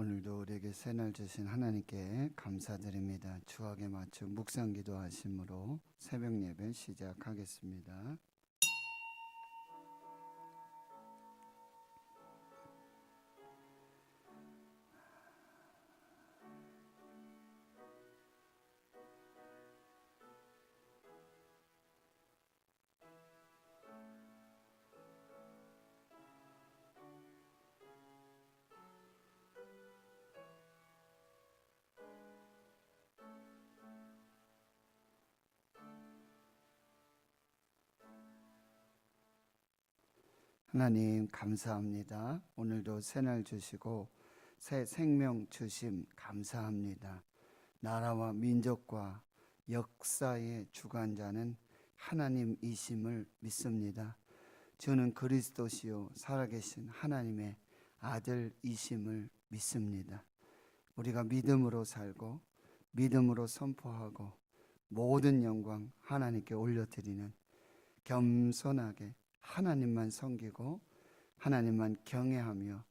오늘도 우리에게 새날 주신 하나님께 감사드립니다. 주악에 맞춘 묵상 기도하심으로 새벽 예배 시작하겠습니다. 하나님 감사합니다. 오늘도 새날 주시고 새 생명 주심 감사합니다. 나라와 민족과 역사의 주관자는 하나님이심을 믿습니다. 주는 그리스도시요 살아계신 하나님의 아들이심을 믿습니다. 우리가 믿음으로 살고 믿음으로 선포하고 모든 영광 하나님께 올려드리는 겸손하게 하나님만 섬기고 하나님만 경외하며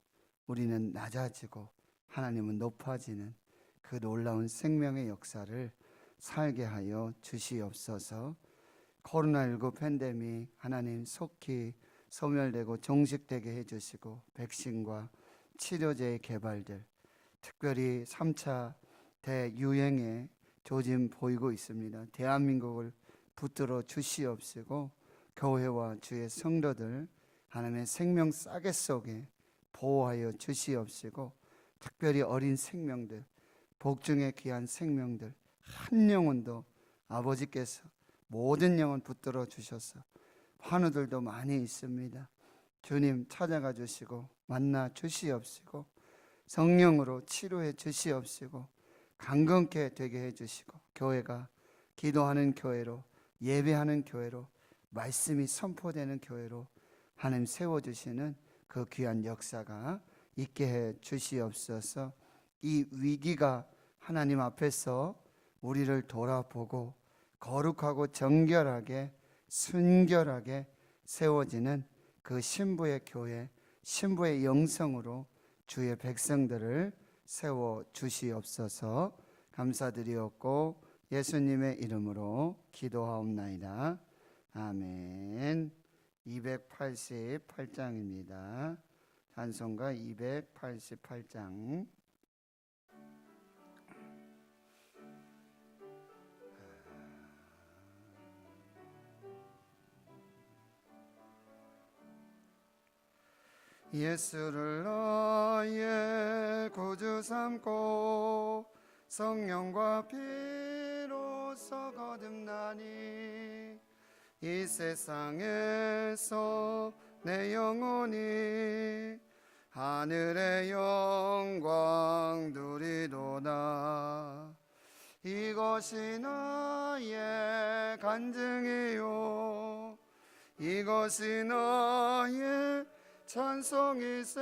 우리는 낮아지고 하나님은 높아지는 그 놀라운 생명의 역사를 살게 하여 주시옵소서. 코로나19 팬데믹 하나님 속히 소멸되고 종식되게 해주시고 백신과 치료제의 개발들, 특별히 3차 대유행의 조짐 보이고 있습니다. 대한민국을 붙들어 주시옵시고 교회와 주의 성도들 하나님의 생명 싸개 속에 보호하여 주시옵시고 특별히 어린 생명들, 복중에 귀한 생명들 한 영혼도 아버지께서 모든 영혼 붙들어 주셔서 환우들도 많이 있습니다. 주님 찾아가 주시고 만나 주시옵시고 성령으로 치료해 주시옵시고 강건케 되게 해 주시고 교회가 기도하는 교회로 예배하는 교회로 말씀이 선포되는 교회로 하나님 세워주시는 그 귀한 역사가 있게 해 주시옵소서. 이 위기가 하나님 앞에서 우리를 돌아보고 거룩하고 정결하게 순결하게 세워지는 그 신부의 교회, 신부의 영성으로 주의 백성들을 세워 주시옵소서. 감사드리옵고 예수님의 이름으로 기도하옵나이다. 아멘. 288장입니다. 찬송가 288장. 예수를 너의 구주 삼고 성령과 피로써 거듭나니 이 세상에서 내 영혼이 하늘의 영광 누리도다. 이것이 나의 간증이요 이것이 나의 찬송이세.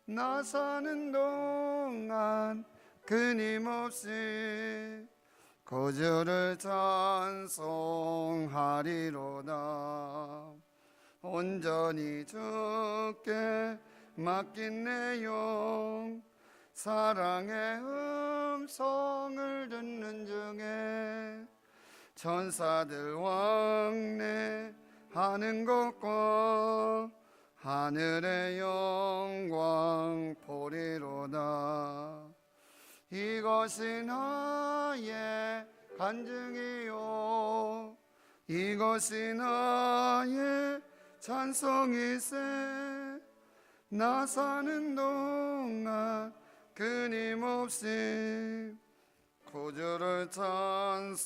나 사는 동안 끊임없이 구주를 찬송하리로다. 온전히 주께 맡긴 내 영 사랑의 음성을 듣는 중에 천사들 왕래하는 것과 하늘의 영광 보리로다. 이것이 나의 간증이요 이것이 나의 찬송이세. 나 사는 동안 끊임없이 구주를 찬송하리로다.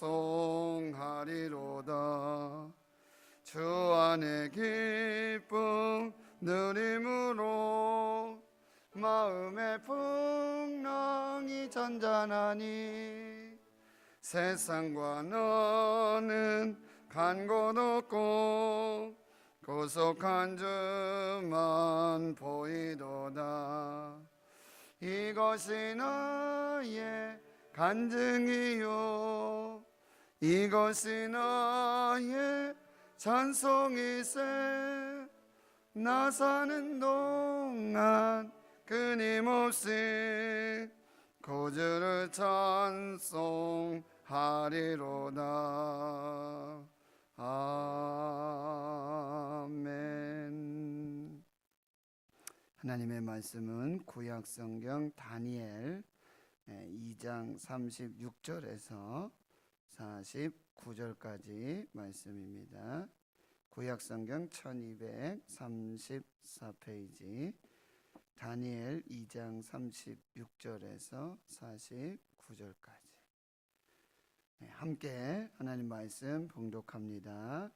주 안에 기쁨 누림으로 마음의 풍랑이 잔잔하니 세상과 너는 간 곳 없고 구속한 주만 보이도다. 이것이 나의 간증이요 이것이 나의 찬송이세. 나 사는 동안 끊임없이 구주를 찬송하리로다. 아멘. 하나님의 말씀은 구약성경 다니엘 2장 36절에서 49절까지 말씀입니다. 구약성경 1234페이지 다니엘 2장 36절에서 49절까지 함께 하나님 말씀 봉독합니다.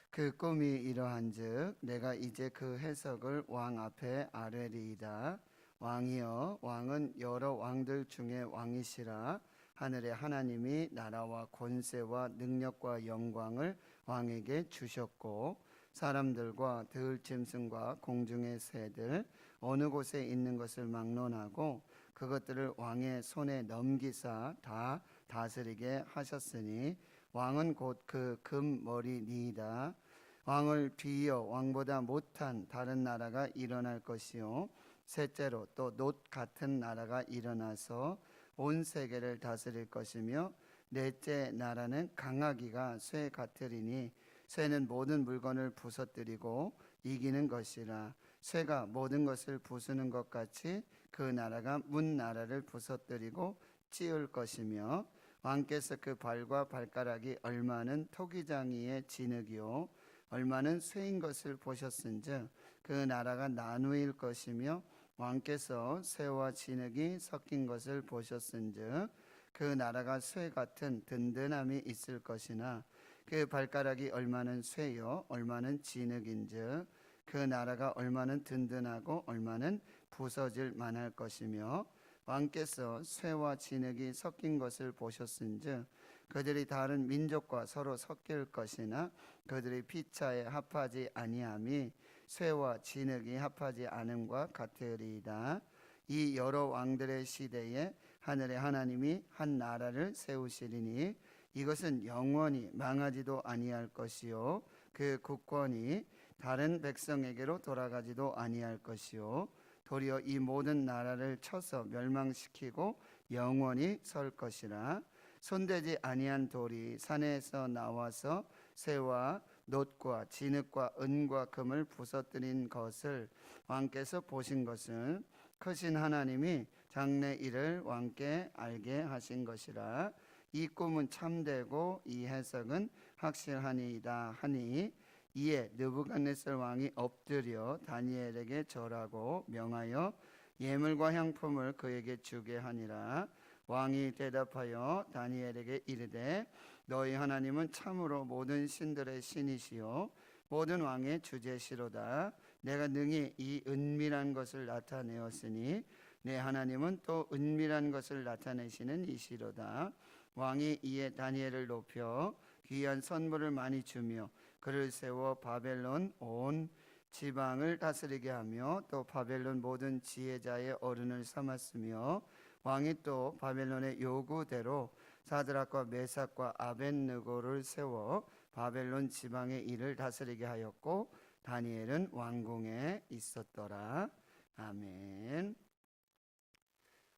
그 꿈이 이러한즉 내가 이제 그 해석을 왕 앞에 아뢰리이다. 왕이여, 왕은 여러 왕들 중에 왕이시라. 하늘의 하나님이 나라와 권세와 능력과 영광을 왕에게 주셨고 사람들과 들짐승과 공중의 새들 어느 곳에 있는 것을 막론하고 그것들을 왕의 손에 넘기사 다 다스리게 하셨으니 왕은 곧 그 금머리니이다. 왕을 뒤이어 왕보다 못한 다른 나라가 일어날 것이요 셋째로 또 놋 같은 나라가 일어나서 온 세계를 다스릴 것이며 넷째 나라는 강하기가 쇠 같으리니 쇠는 모든 물건을 부서뜨리고 이기는 것이라. 쇠가 모든 것을 부수는 것 같이 그 나라가 문 나라를 부서뜨리고 찌을 것이며 왕께서 그 발과 발가락이 얼마는 토기장이의 진흙이요 얼마는 쇠인 것을 보셨은즉 그 나라가 나누일 것이며 왕께서 쇠와 진흙이 섞인 것을 보셨은즉 그 나라가 쇠 같은 든든함이 있을 것이나 그 발가락이 얼마는 쇠요 얼마는 진흙인즉 그 나라가 얼마는 든든하고 얼마는 부서질 만할 것이며 왕께서 쇠와 진흙이 섞인 것을 보셨은즉 그들이 다른 민족과 서로 섞일 것이나 그들이 피차에 합하지 아니함이 쇠와 진흙이 합하지 않음과 같으리이다. 이 여러 왕들의 시대에 하늘의 하나님이 한 나라를 세우시리니 이것은 영원히 망하지도 아니할 것이요 그 국권이 다른 백성에게로 돌아가지도 아니할 것이요 도리어 이 모든 나라를 쳐서 멸망시키고 영원히 설 것이라. 손대지 아니한 돌이 산에서 나와서 쇠와 놋과 진흙과 은과 금을 부서뜨린 것을 왕께서 보신 것은 크신 하나님이 장래 일을 왕께 알게 하신 것이라. 이 꿈은 참되고 이 해석은 확실하니이다 하니 이에 느부갓네살 왕이 엎드려 다니엘에게 절하고 명하여 예물과 향품을 그에게 주게 하니라. 왕이 대답하여 다니엘에게 이르되 너희 하나님은 참으로 모든 신들의 신이시요 모든 왕의 주제시로다. 내가 능히 이 은밀한 것을 나타내었으니 내 하나님은 또 은밀한 것을 나타내시는 이시로다. 왕이 이에 다니엘을 높여 귀한 선물을 많이 주며 그를 세워 바벨론 온 지방을 다스리게 하며 또 바벨론 모든 지혜자의 어른을 삼았으며 왕이 또 바벨론의 요구대로 사드락과 메삭과 아벳느고를 세워 바벨론 지방의 일을 다스리게 하였고 다니엘은 왕궁에 있었더라. 아멘.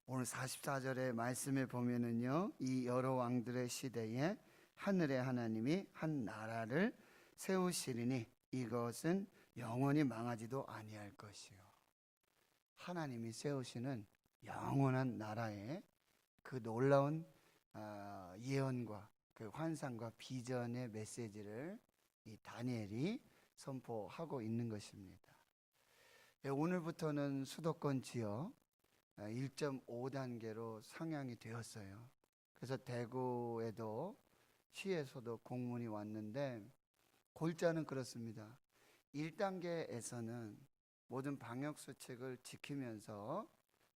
오늘 44절의 말씀에 보면은요, 이 여러 왕들의 시대에 하늘의 하나님이 한 나라를 세우시리니 이것은 영원히 망하지도 아니할 것이요. 하나님이 세우시는 영원한 나라의 그 놀라운 예언과 그 환상과 비전의 메시지를 이 다니엘이 선포하고 있는 것입니다. 오늘부터는 수도권 지역 1.5단계로 상향이 되었어요. 그래서 대구에도 시에서도 공문이 왔는데 골자는 그렇습니다. 1단계에서는 모든 방역수칙을 지키면서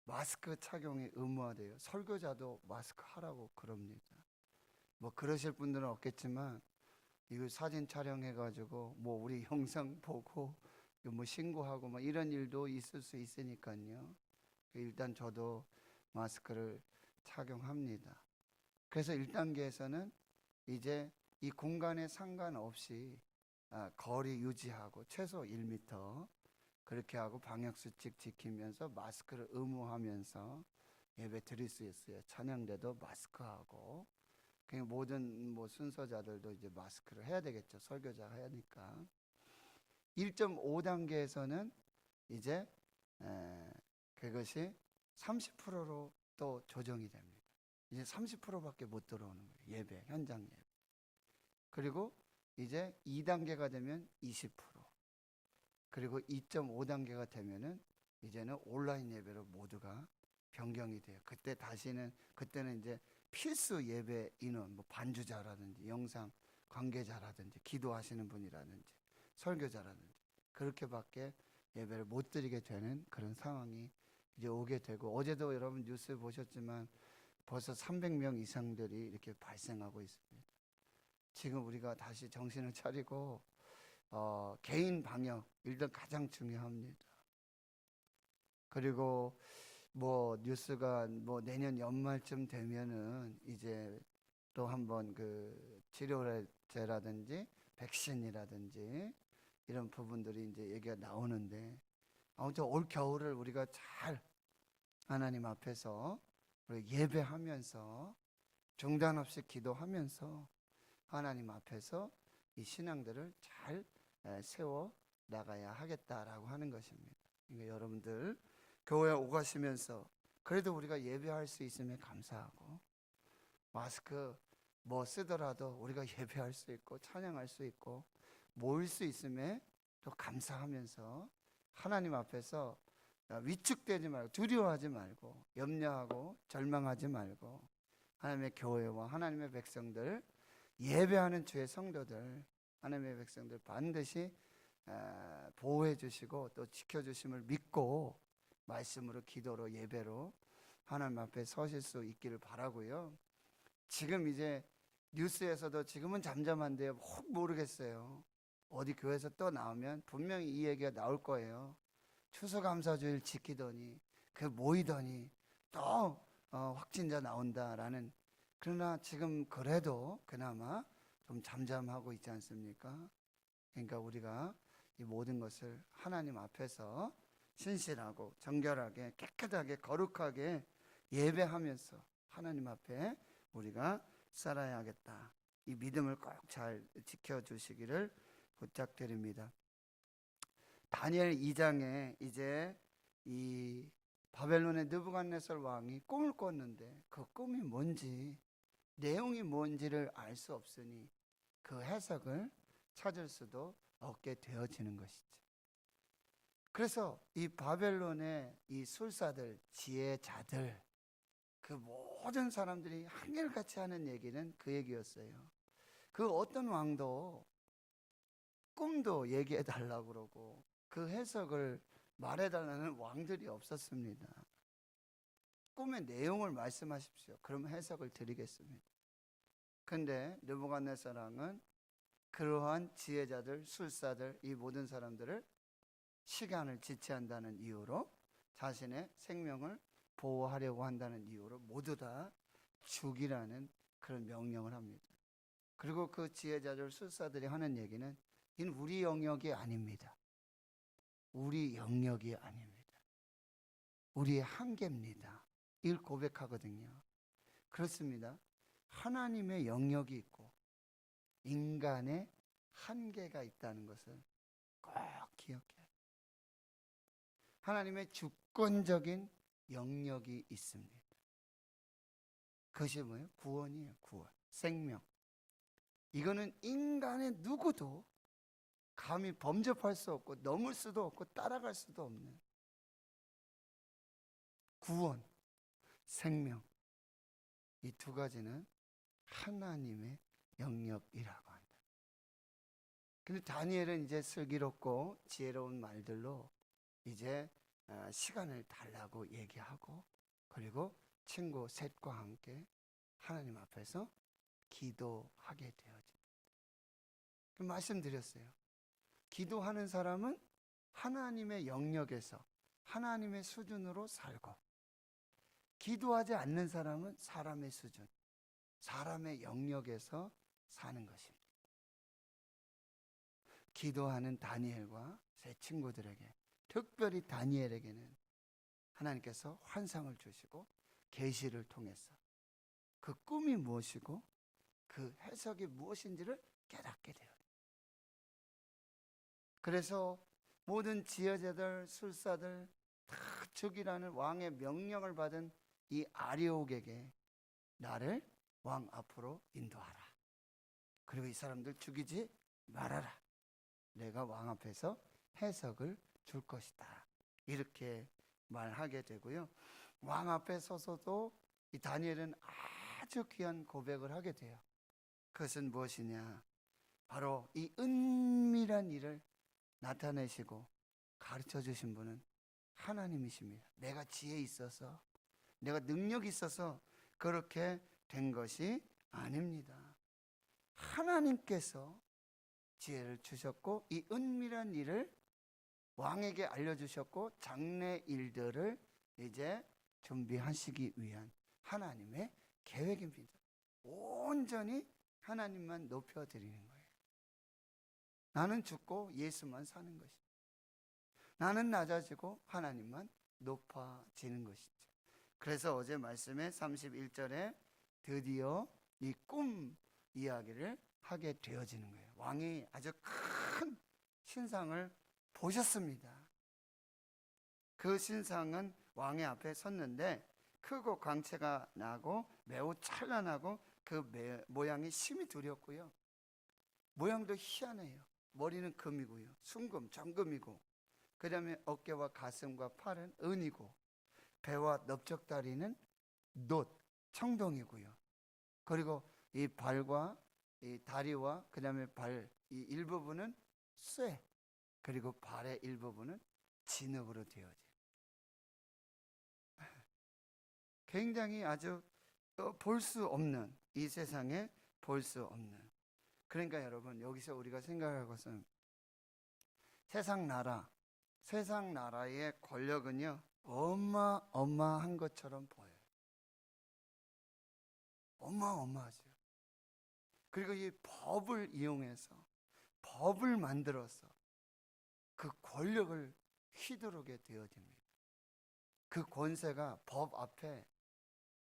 마스크 착용이 의무화돼요. 설교자도 마스크 하라고 그럽니다. 뭐 그러실 분들은 없겠지만 이거 사진 촬영해가지고 뭐 우리 영상 보고 뭐 신고하고 뭐 이런 일도 있을 수 있으니까요. 일단 저도 마스크를 착용합니다. 그래서 1단계에서는 이제 이 공간에 상관없이 거리 유지하고 최소 1m 그렇게 하고 방역수칙 지키면서 마스크를 의무하면서 예배 드릴 수 있어요. 찬양대도 마스크하고 모든 순서자들도 이제 마스크를 해야 되겠죠. 설교자가 해야 하니까. 1.5단계에서는 이제 그것이 30%로 또 조정이 됩니다. 이제 30%밖에 못 들어오는 거예요. 예배, 현장 예배. 그리고 이제 2단계가 되면 20%. 그리고 2.5단계가 되면은 이제는 온라인 예배로 모두가 변경이 돼요. 그때는 이제 필수 예배 인원, 반주자라든지 영상 관계자라든지 기도하시는 분이라든지 설교자라든지 그렇게밖에 예배를 못 드리게 되는 그런 상황이 이제 오게 되고, 어제도 여러분 뉴스 보셨지만 벌써 300명 이상들이 이렇게 발생하고 있습니다. 지금 우리가 다시 정신을 차리고 개인 방역 일단 가장 중요합니다. 그리고 뉴스가 내년 연말쯤 되면은 이제 또 한번 그 치료제라든지 백신이라든지 이런 부분들이 이제 얘기가 나오는데, 아무튼 올 겨울을 우리가 잘 하나님 앞에서 우리 예배하면서 중단 없이 기도하면서 하나님 앞에서 이 신앙들을 잘 세워 나가야 하겠다라고 하는 것입니다. 그러니까 여러분들 교회 오가시면서 그래도 우리가 예배할 수 있음에 감사하고, 마스크 쓰더라도 우리가 예배할 수 있고 찬양할 수 있고 모일 수 있음에 또 감사하면서 하나님 앞에서 위축되지 말고 두려워하지 말고 염려하고 절망하지 말고 하나님의 교회와 하나님의 백성들, 예배하는 주의 성도들, 하나님의 백성들 반드시 보호해 주시고 또 지켜주심을 믿고 말씀으로 기도로 예배로 하나님 앞에 서실 수 있기를 바라고요. 지금 이제 뉴스에서도 지금은 잠잠한데요, 혹 모르겠어요. 어디 교회에서 또 나오면 분명히 이 얘기가 나올 거예요. 추수감사주일 지키더니 모이더니 또 확진자 나온다라는. 그러나 지금 그래도 그나마 좀 잠잠하고 있지 않습니까? 그러니까 우리가 이 모든 것을 하나님 앞에서 신실하고 정결하게 깨끗하게 거룩하게 예배하면서 하나님 앞에 우리가 살아야겠다. 이 믿음을 꼭 잘 지켜주시기를 부탁드립니다. 다니엘 2장에 이제 이 바벨론의 느부갓네살 왕이 꿈을 꿨는데 그 꿈이 뭔지, 내용이 뭔지를 알 수 없으니 그 해석을 찾을 수도 없게 되어지는 것이죠. 그래서 이 바벨론의 이 술사들, 지혜자들, 그 모든 사람들이 한결같이 하는 얘기는 그 얘기였어요. 그 어떤 왕도 꿈도 얘기해 달라고 그러고 그 해석을 말해 달라는 왕들이 없었습니다. 꿈의 내용을 말씀하십시오. 그럼 해석을 드리겠습니다. 근데 느부갓네살왕은 그러한 지혜자들, 술사들, 이 모든 사람들을 시간을 지체한다는 이유로, 자신의 생명을 보호하려고 한다는 이유로 모두 다 죽이라는 그런 명령을 합니다. 그리고 그 지혜자들, 술사들이 하는 얘기는 이는 우리 영역이 아닙니다. 우리 영역이 아닙니다. 우리의 한계입니다. 이걸 고백하거든요. 그렇습니다. 하나님의 영역이 있고 인간의 한계가 있다는 것을 꼭 기억해야 해요. 하나님의 주권적인 영역이 있습니다. 그것이 뭐예요? 구원이에요. 구원, 생명. 이거는 인간의 누구도 감히 범접할 수 없고 넘을 수도 없고 따라갈 수도 없는 구원, 생명. 이 두 가지는 하나님의 영역이라고 한다. 근데 다니엘은 이제 슬기롭고 지혜로운 말들로 이제 시간을 달라고 얘기하고, 그리고 친구 셋과 함께 하나님 앞에서 기도하게 되어집니다. 말씀드렸어요. 기도하는 사람은 하나님의 영역에서 하나님의 수준으로 살고, 기도하지 않는 사람은 사람의 수준, 사람의 영역에서 사는 것입니다. 기도하는 다니엘과 세 친구들에게 특별히 다니엘에게는 하나님께서 환상을 주시고 계시를 통해서 그 꿈이 무엇이고 그 해석이 무엇인지를 깨닫게 돼요. 그래서 모든 지혜자들, 술사들 다 죽이라는 왕의 명령을 받은 이 아리옥에게 나를 왕 앞으로 인도하라. 그리고 이 사람들 죽이지 말아라. 내가 왕 앞에서 해석을 줄 것이다. 이렇게 말하게 되고요. 왕 앞에 서서도 이 다니엘은 아주 귀한 고백을 하게 돼요. 그것은 무엇이냐? 바로 이 은밀한 일을 나타내시고 가르쳐 주신 분은 하나님이십니다. 내가 지혜 있어서, 내가 능력이 있어서 그렇게 된 것이 아닙니다. 하나님께서 지혜를 주셨고 이 은밀한 일을 왕에게 알려주셨고 장래 일들을 이제 준비하시기 위한 하나님의 계획입니다. 온전히 하나님만 높여드리는 거예요. 나는 죽고 예수만 사는 것이죠. 나는 낮아지고 하나님만 높아지는 것이죠. 그래서 어제 말씀에 31절에 드디어 이 꿈 이야기를 하게 되어지는 거예요. 왕이 아주 큰 신상을 보셨습니다. 그 신상은 왕의 앞에 섰는데 크고 광채가 나고 매우 찬란하고 그 모양이 심히 두렵고요. 모양도 희한해요. 머리는 금이고요. 순금, 정금이고 그 다음에 어깨와 가슴과 팔은 은이고 배와 넓적다리는 놋, 청동이고요. 그리고 이 발과 이 다리와 그 다음에 발 이 일부분은 쇠, 그리고 발의 일부분은 진흙으로 되어져요. 굉장히 아주 볼 수 없는, 이 세상에 볼 수 없는. 그러니까 여러분, 여기서 우리가 생각할 것은 세상 나라의 권력은요 어마어마한 것처럼 보여요. 어마어마하죠. 그리고 이 법을 이용해서, 법을 만들어서 그 권력을 휘두르게 되어집니다. 그 권세가 법 앞에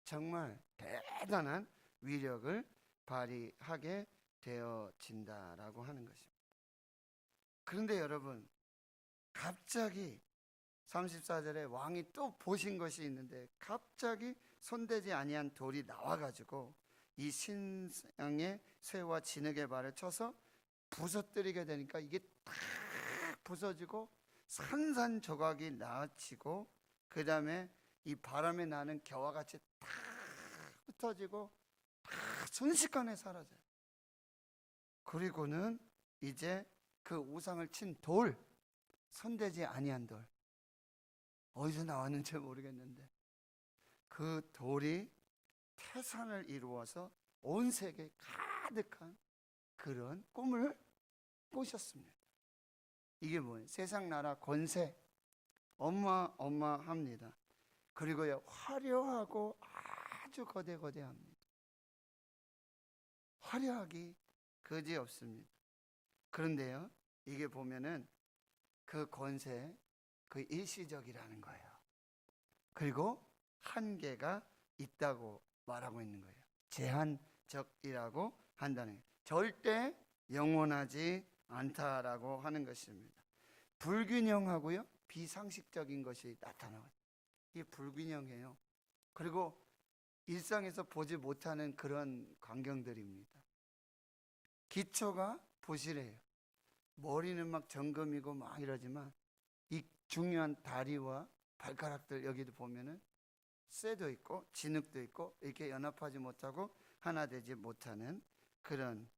정말 대단한 위력을 발휘하게 되어진다라고 하는 것입니다. 그런데 여러분, 갑자기 34절에 왕이 또 보신 것이 있는데 갑자기 손대지 아니한 돌이 나와가지고 이 신상의 쇠와 진흙의 발을 쳐서 부서뜨리게 되니까 이게 탁 부서지고 산산조각이 나치고 그 다음에 이 바람에 나는 겨와 같이 탁 흩어지고 다 순식간에 사라져요. 그리고는 이제 그 우상을 친 돌, 손대지 아니한 돌, 어디서 나왔는지 모르겠는데 그 돌이 태산을 이루어서 온 세계에 가득한 그런 꿈을 꾸셨습니다. 이게 뭐예요? 세상 나라 권세 어마어마합니다. 그리고요 화려하고 아주 거대거대합니다. 화려하기 그지없습니다. 그런데요 이게 보면은 그 권세 그 일시적이라는 거예요. 그리고 한계가 있다고 말하고 있는 거예요. 제한적이라고 한다는 거예요. 절대 영원하지 않다라고 하는 것입니다. 불균형하고요 비상식적인 것이 나타나요. 이게 불균형해요. 그리고 일상에서 보지 못하는 그런 광경들입니다. 기초가 부실해요. 머리는 막 정금이고 막 이러지만 이 중요한 다리와 발가락들 여기도 보면은 쇠도 있고 진흙도 있고 이렇게 연합하지 못하고 하나 되지 못하는 그런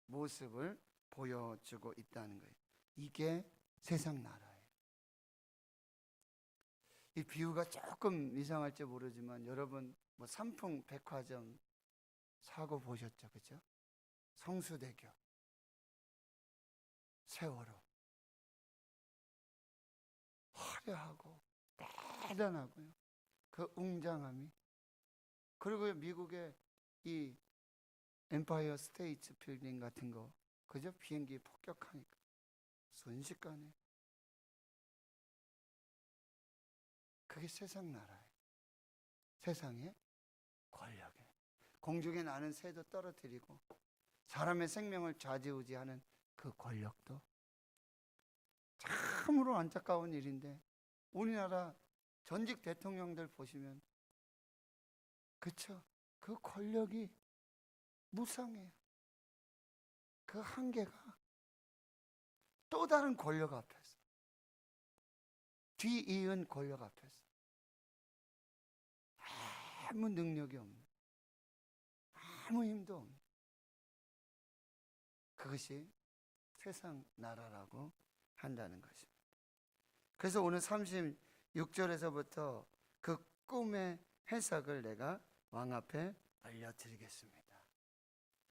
모습을 보여주고 있다는 거예요. 이게 세상 나라예요. 이 비유가 조금 이상할지 모르지만 여러분 뭐 삼풍 백화점 사고 보셨죠? 그죠? 성수대교, 세월호, 화려하고 대단하고요. 그 웅장함이. 그리고 미국의 이 엠파이어 스테이트 빌딩 같은 거, 그죠? 비행기 폭격하니까 순식간에 그게 세상 나라예요. 세상의 권력이에요. 공중에 나는 새도 떨어뜨리고 사람의 생명을 좌지우지하는 그 권력도 참으로 안타까운 일인데, 우리나라 전직 대통령들 보시면 그쵸? 그 권력이 무상해요. 그 한계가 또 다른 권력 앞에서, 뒤이은 권력 앞에서 아무 능력이 없는, 아무 힘도 없는, 그것이 세상 나라라고 한다는 것입니다. 그래서 오늘 36절에서부터 그 꿈의 해석을 내가 왕 앞에 알려드리겠습니다.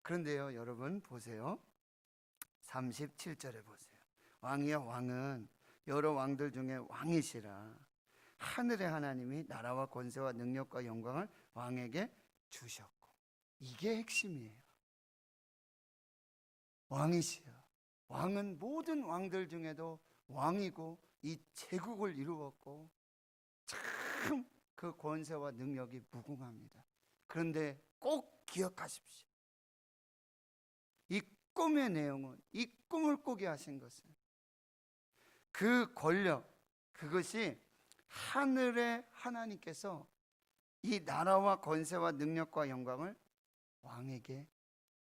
그런데요, 여러분 보세요. 37절에 보세요. 왕이여, 왕은 여러 왕들 중에 왕이시라. 하늘의 하나님이 나라와 권세와 능력과 영광을 왕에게 주셨고. 이게 핵심이에요. 왕이시여. 왕은 모든 왕들 중에도 왕이고 이 제국을 이루었고 참 그 권세와 능력이 무궁합니다. 그런데 꼭 기억하십시오. 이 꿈의 내용은, 이 꿈을 꾸게 하신 것은 그 권력, 그것이 하늘의 하나님께서 이 나라와 권세와 능력과 영광을 왕에게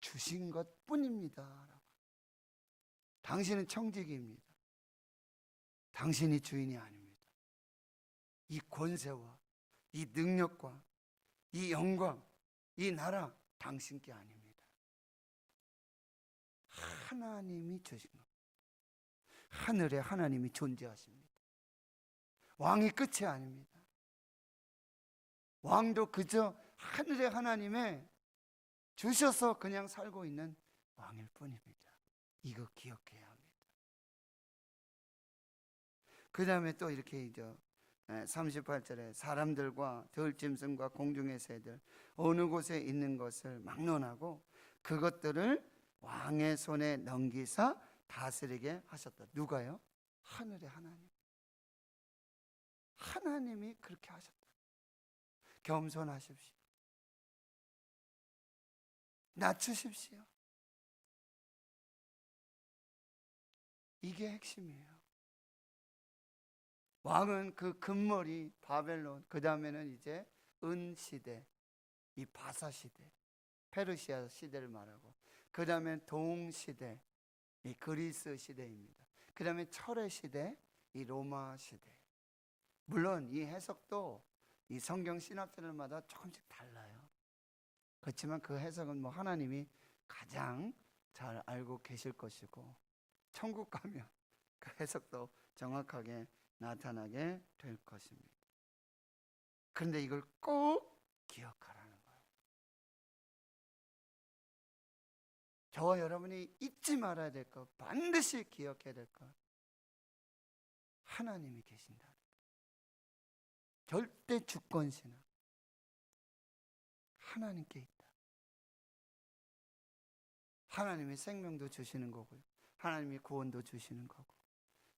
주신 것 뿐입니다. 당신은 청지기입니다. 당신이 주인이 아닙니다. 이 권세와 이 능력과 이 영광, 이 나라 당신께 아닙니다. 하나님이 주신 것. 하늘에 하나님이 존재하십니다. 왕이 끝이 아닙니다. 왕도 그저 하늘의 하나님의 주셔서 그냥 살고 있는 왕일 뿐입니다. 이거 기억해야 합니다. 그 다음에 또 이렇게 38절에 사람들과 들짐승과 공중의 새들 어느 곳에 있는 것을 막론하고 그것들을 왕의 손에 넘기사 다스리게 하셨다. 누가요? 하늘의 하나님. 하나님이 그렇게 하셨다. 겸손하십시오. 낮추십시오. 이게 핵심이에요. 왕은 그 금머리 바벨론, 그 다음에는 이제 은시대, 이 바사시대, 페르시아 시대를 말하고, 그 다음에 동시대, 이 그리스 시대입니다. 그 다음에 철의 시대, 이 로마 시대. 물론 이 해석도 이 성경 신학들마다 조금씩 달라요. 그렇지만 그 해석은 뭐 하나님이 가장 잘 알고 계실 것이고, 천국 가면 그 해석도 정확하게 나타나게 될 것입니다. 그런데 이걸 꼭 기억하라는 거예요. 저와 여러분이 잊지 말아야 될 것, 반드시 기억해야 될 것, 하나님이 계신다는 거예요. 절대 주권신앙, 하나님께 있다. 하나님이 생명도 주시는 거고요, 하나님이 구원도 주시는 거고,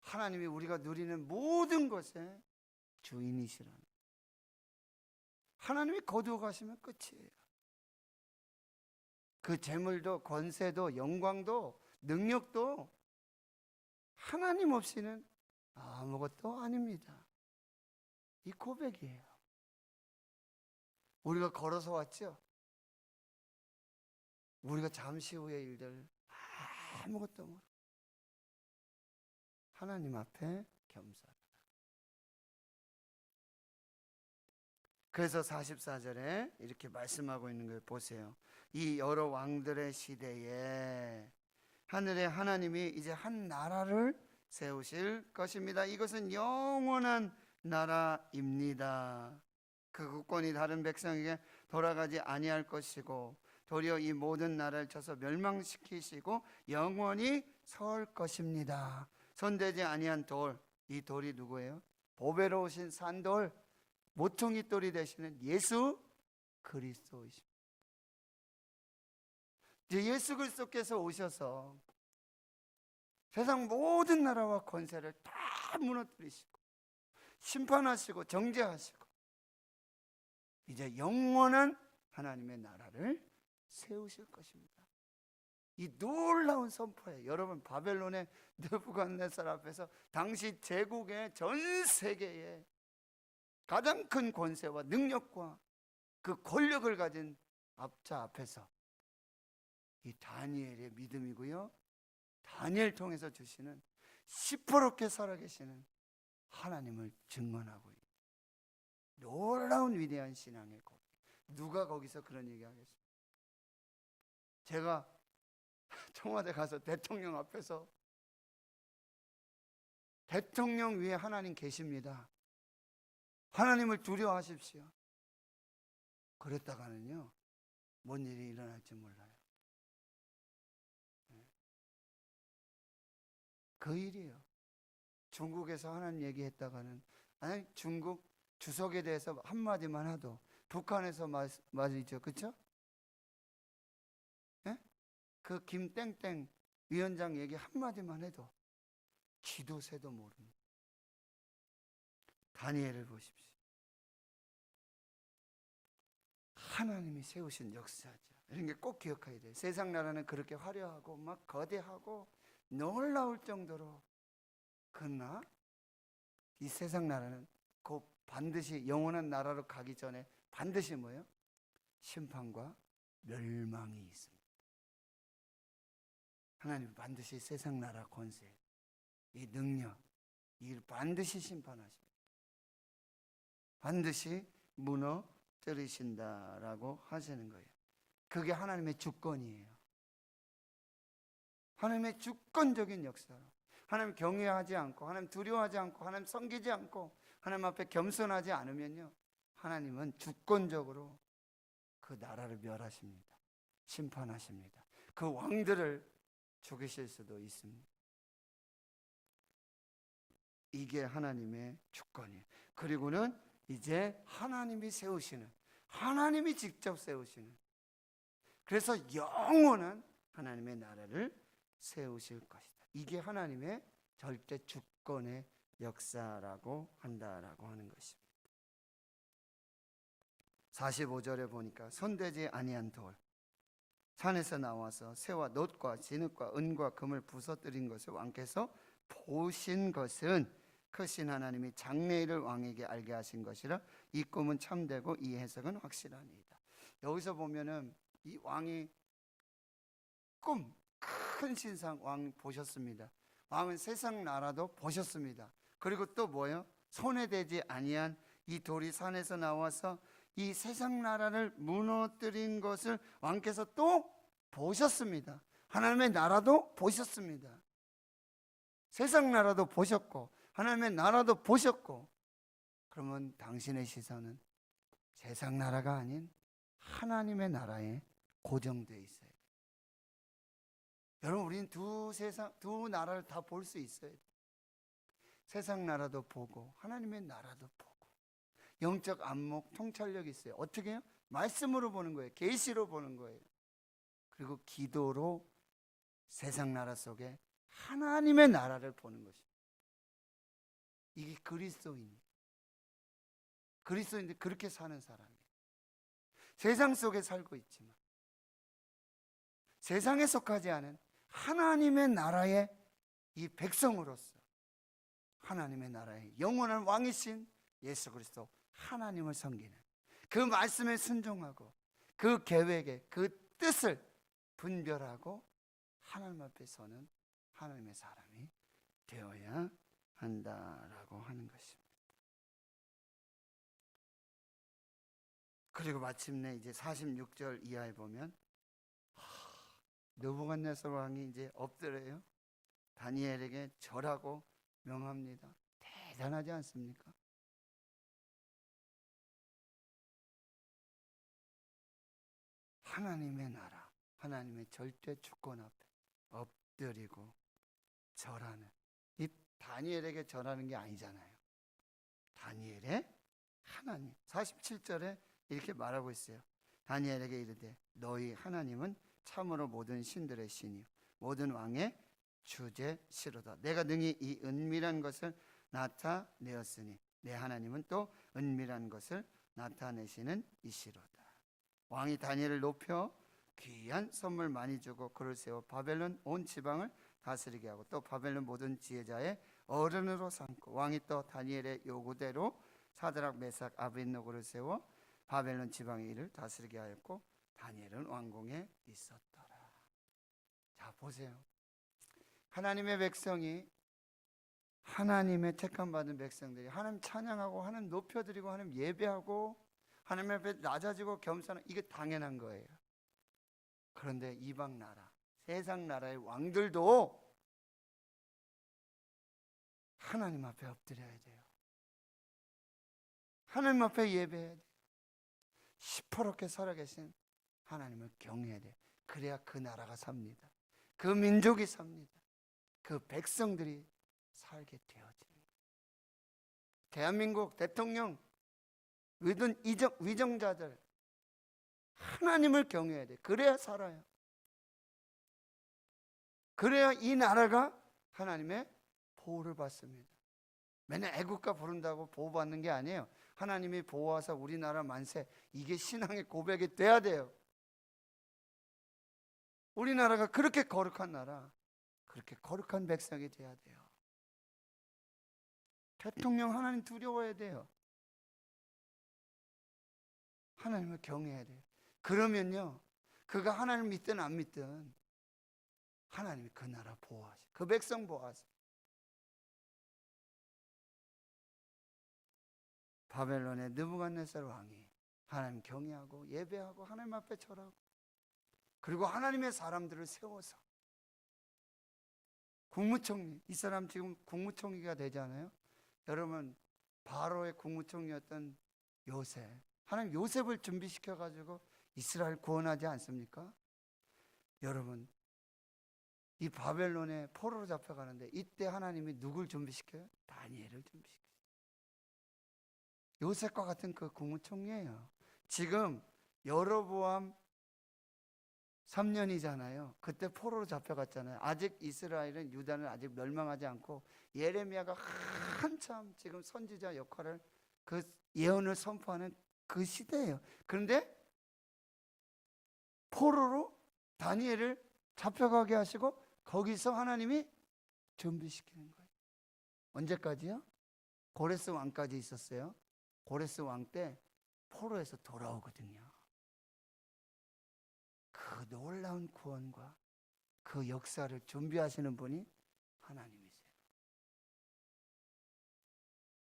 하나님이 우리가 누리는 모든 것의 주인이시라는 거예요. 하나님이 거두어 가시면 끝이에요. 그 재물도 권세도 영광도 능력도 하나님 없이는 아무것도 아닙니다. 이 고백이에요. 우리가 걸어서 왔죠? 우리가 잠시 후의 일들 아무것도 모르고 하나님 앞에 겸손하라. 그래서 44절에 이렇게 말씀하고 있는 걸 보세요. 이 여러 왕들의 시대에 하늘의 하나님이 이제 한 나라를 세우실 것입니다. 이것은 영원한 나라입니다. 그 국권이 다른 백성에게 돌아가지 아니할 것이고 도리어 이 모든 나라를 쳐서 멸망시키시고 영원히 설 것입니다. 손대지 아니한 돌, 이 돌이 누구예요? 보배로우신 산돌, 모퉁이 돌이 되시는 예수 그리스도이십니다. 예수 그리스도께서 오셔서 세상 모든 나라와 권세를 다 무너뜨리시고 심판하시고 정죄하시고 이제 영원한 하나님의 나라를 세우실 것입니다. 이 놀라운 선포에 여러분, 바벨론의 느부갓네살 앞에서 당시 제국의 전 세계에 가장 큰 권세와 능력과 그 권력을 가진 자 앞에서 이 다니엘의 믿음이고요, 다니엘 통해서 주시는 시퍼렇게 살아계시는 하나님을 증언하고 있는 놀라운 위대한 신앙의 고백. 누가 거기서 그런 얘기하겠습니까? 제가 청와대 가서 대통령 앞에서 대통령 위에 하나님 계십니다, 하나님을 두려워하십시오, 그랬다가는요 뭔 일이 일어날지 몰라요. 그 일이에요. 중국에서 하나님 얘기했다가는, 아니 중국 주석에 대해서 한마디만 하도 북한에서 말이죠, 그렇죠? 예? 그 김땡땡 위원장 얘기 한마디만 해도 쥐도 새도 모릅니다. 다니엘을 보십시오. 하나님이 세우신 역사죠. 이런 게 꼭 기억해야 돼요. 세상 나라는 그렇게 화려하고 막 거대하고 놀라울 정도로, 그러나 이 세상 나라는 곧 반드시 영원한 나라로 가기 전에 반드시 뭐예요? 심판과 멸망이 있습니다. 하나님 반드시 세상 나라 권세, 이 능력, 이를 반드시 심판하십니다. 반드시 무너뜨리신다라고 하시는 거예요. 그게 하나님의 주권이에요. 하나님의 주권적인 역사로, 하나님 경외하지 않고, 하나님 두려워하지 않고, 하나님 섬기지 않고, 하나님 앞에 겸손하지 않으면요, 하나님은 주권적으로 그 나라를 멸하십니다. 심판하십니다. 그 왕들을 죽이실 수도 있습니다. 이게 하나님의 주권이에요. 그리고는 이제 하나님이 세우시는, 하나님이 직접 세우시는, 그래서 영원한 하나님의 나라를 세우실 것이다. 이게 하나님의 절대 주권의 역사라고 한다라고 하는 것입니다. 45절에 보니까 손대지 아니한 돌, 산에서 나와서 새와 놋과 진흙과 은과 금을 부서뜨린 것을 왕께서 보신 것은 크신 하나님이 장래일을 왕에게 알게 하신 것이라 이 꿈은 참되고 이 해석은 확실하니이다. 여기서 보면은 이 왕이 꿈, 큰 신상 왕 보셨습니다. 왕은 세상 나라도 보셨습니다. 그리고 또 뭐예요? 손에 대지 아니한 이 돌이 산에서 나와서 이 세상 나라를 무너뜨린 것을 왕께서 또 보셨습니다. 하나님의 나라도 보셨습니다. 세상 나라도 보셨고 하나님의 나라도 보셨고, 그러면 당신의 시선은 세상 나라가 아닌 하나님의 나라에 고정되어 있어야 돼요. 여러분, 우리는 두 나라를 다 볼 수 있어야 돼요. 세상 나라도 보고 하나님의 나라도 보고. 영적 안목, 통찰력이 있어요. 어떻게 해요? 말씀으로 보는 거예요. 계시로 보는 거예요. 그리고 기도로 세상 나라 속에 하나님의 나라를 보는 것입니다. 이게 그리스도인들 그렇게 사는 사람이에요. 세상 속에 살고 있지만 세상에 속하지 않은 하나님의 나라의 이 백성으로서 하나님의 나라의 영원한 왕이신 예수 그리스도 하나님을 섬기는, 그 말씀에 순종하고 그 계획에 그 뜻을 분별하고 하나님 앞에 서는 하나님의 사람이 되어야 한다라고 하는 것입니다. 그리고 마침내 이제 46절 이하에 보면 느부갓네살 왕이 이제 엎드려요. 다니엘에게 절하고 명합니다. 대단하지 않습니까? 하나님의 나라, 하나님의 절대 주권 앞에 엎드리고 절하는, 이 다니엘에게 절하는 게 아니잖아요. 다니엘의 하나님. 47절에 이렇게 말하고 있어요. 다니엘에게 이르되 너희 하나님은 참으로 모든 신들의 신이요 모든 왕의 주제시로다. 내가 능히 이 은밀한 것을 나타내었으니 내 하나님은 또 은밀한 것을 나타내시는 이시로다. 왕이 다니엘을 높여 귀한 선물 많이 주고 그를 세워 바벨론 온 지방을 다스리게 하고 또 바벨론 모든 지혜자의 어른으로 삼고 왕이 또 다니엘의 요구대로 사드락 메삭 아벳노고를 세워 바벨론 지방의 일을 다스리게 하였고 다니엘은 왕궁에 있었더라. 자, 보세요. 하나님의 백성이, 하나님의 택함 받은 백성들이 하나님 찬양하고 하나님 높여드리고 하나님 예배하고 하나님 앞에 낮아지고 겸손하고, 이게 당연한 거예요. 그런데 이방 나라, 세상 나라의 왕들도 하나님 앞에 엎드려야 돼요. 하나님 앞에 예배해야 돼요. 시퍼렇게 살아계신 하나님을 경외해야 돼요. 그래야 그 나라가 삽니다. 그 민족이 삽니다. 그 백성들이 살게 되어집니다. 대한민국 대통령, 위정자들 하나님을 경외해야 돼요. 그래야 살아요. 그래야 이 나라가 하나님의 보호를 받습니다. 맨날 애국가 부른다고 보호받는 게 아니에요. 하나님이 보호하사 우리나라 만세, 이게 신앙의 고백이 돼야 돼요. 우리나라가 그렇게 거룩한 나라, 그렇게 거룩한 백성이 돼야 돼요. 대통령 하나님 두려워해야 돼요. 하나님을 경외해야 돼요. 그러면요, 그가 하나님을 믿든 안 믿든 하나님이 그 나라 보호하세요. 그 백성 보호하세요. 바벨론의 느부갓네살 왕이 하나님 경외하고 예배하고 하나님 앞에 절하고, 그리고 하나님의 사람들을 세워서 국무총리, 이 사람 지금 국무총리가 되잖아요. 여러분, 바로의 국무총리였던 요셉, 하나님 요셉을 준비시켜 가지고 이스라엘 구원하지 않습니까? 여러분, 이 바벨론에 포로로 잡혀가는데 이때 하나님이 누굴 준비시켜요? 다니엘을 준비시켜요. 요셉과 같은 그 국무총리예요. 지금 여로보암 3년이잖아요. 그때 포로로 잡혀갔잖아요. 아직 이스라엘은, 유다는 아직 멸망하지 않고 예레미야가 한참 지금 선지자 역할을, 그 예언을 선포하는 그 시대예요. 그런데 포로로 다니엘을 잡혀가게 하시고 거기서 하나님이 준비시키는 거예요. 언제까지요? 고레스 왕까지 있었어요. 고레스 왕 때 포로에서 돌아오거든요. 그 놀라운 구원과 그 역사를 준비하시는 분이 하나님이세요.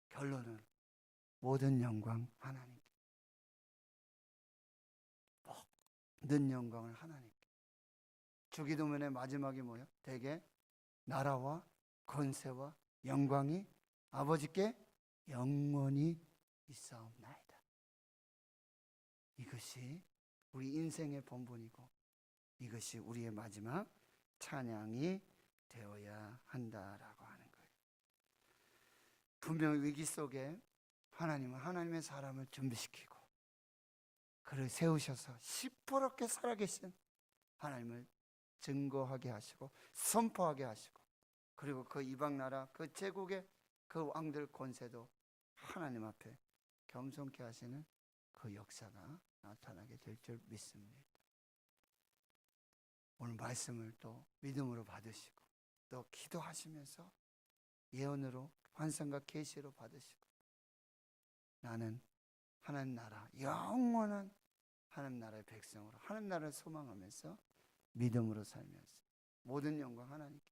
결론은 모든 영광 하나님께, 모든 영광을 하나님께. 주기도문의 마지막이 뭐예요? 대개 나라와 권세와 영광이 아버지께 영원히 있사옵나이다. 이것이 우리 인생의 본분이고 이것이 우리의 마지막 찬양이 되어야 한다라고 하는 거예요. 분명 위기 속에 하나님은 하나님의 사람을 준비시키고 그를 세우셔서 시퍼렇게 살아계신 하나님을 증거하게 하시고 선포하게 하시고, 그리고 그 이방 나라 그 제국의 그 왕들 권세도 하나님 앞에 겸손케 하시는 그 역사가 나타나게 될 줄 믿습니다. 오늘 말씀을 또 믿음으로 받으시고 또 기도하시면서 예언으로, 환상과 계시로 받으시고, 나는 하나님 나라, 영원한 하나님 나라의 백성으로 하나님 나라를 소망하면서 믿음으로 살면서 모든 영광 하나님께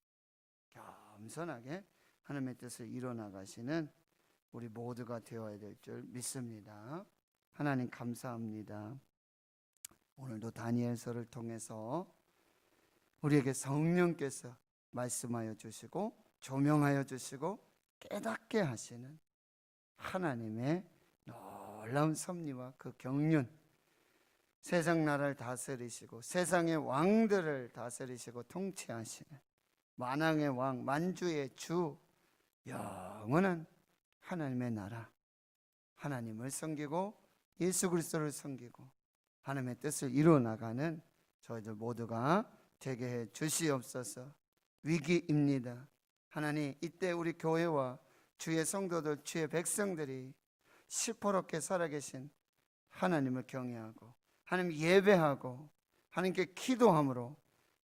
겸손하게 하나님의 뜻을 이뤄나가시는 우리 모두가 되어야 될 줄 믿습니다. 하나님 감사합니다. 오늘도 다니엘서를 통해서 우리에게 성령께서 말씀하여 주시고 조명하여 주시고 깨닫게 하시는 하나님의 놀라운 섭리와 그 경륜, 세상 나라를 다스리시고 세상의 왕들을 다스리시고 통치하시는 만왕의 왕, 만주의 주, 영원한 하나님의 나라, 하나님을 섬기고 예수 그리스도를 섬기고 하나님의 뜻을 이루어나가는 저희들 모두가 되게 해 주시옵소서. 위기입니다. 하나님, 이때 우리 교회와 주의 성도들, 주의 백성들이 시퍼렇게 살아계신 하나님을 경외하고 하나님 예배하고 하나님께 기도함으로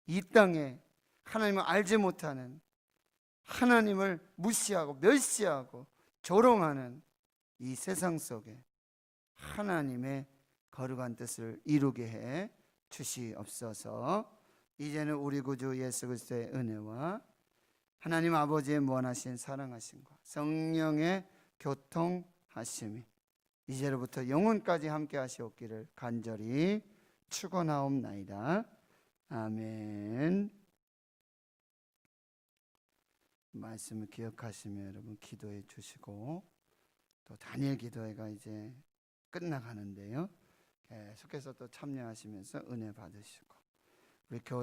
이 땅에 하나님을 알지 못하는, 하나님을 무시하고 멸시하고 조롱하는 이 세상 속에 하나님의 거룩한 뜻을 이루게 해 주시옵소서. 이제는 우리 구주 예수 그리스도의 은혜와 하나님 아버지의 무한하신 사랑하심과 성령의 교통하심이 이제로부터 영원까지 함께 하시옵기를 간절히 축원하옵나이다. 아멘. 말씀을 기억하시며 여러분 기도해 주시고, 또 다니엘 기도회가 이제 끝나가는데요, 계속해서 또 참여하시면서 은혜 받으시고, 우리 교회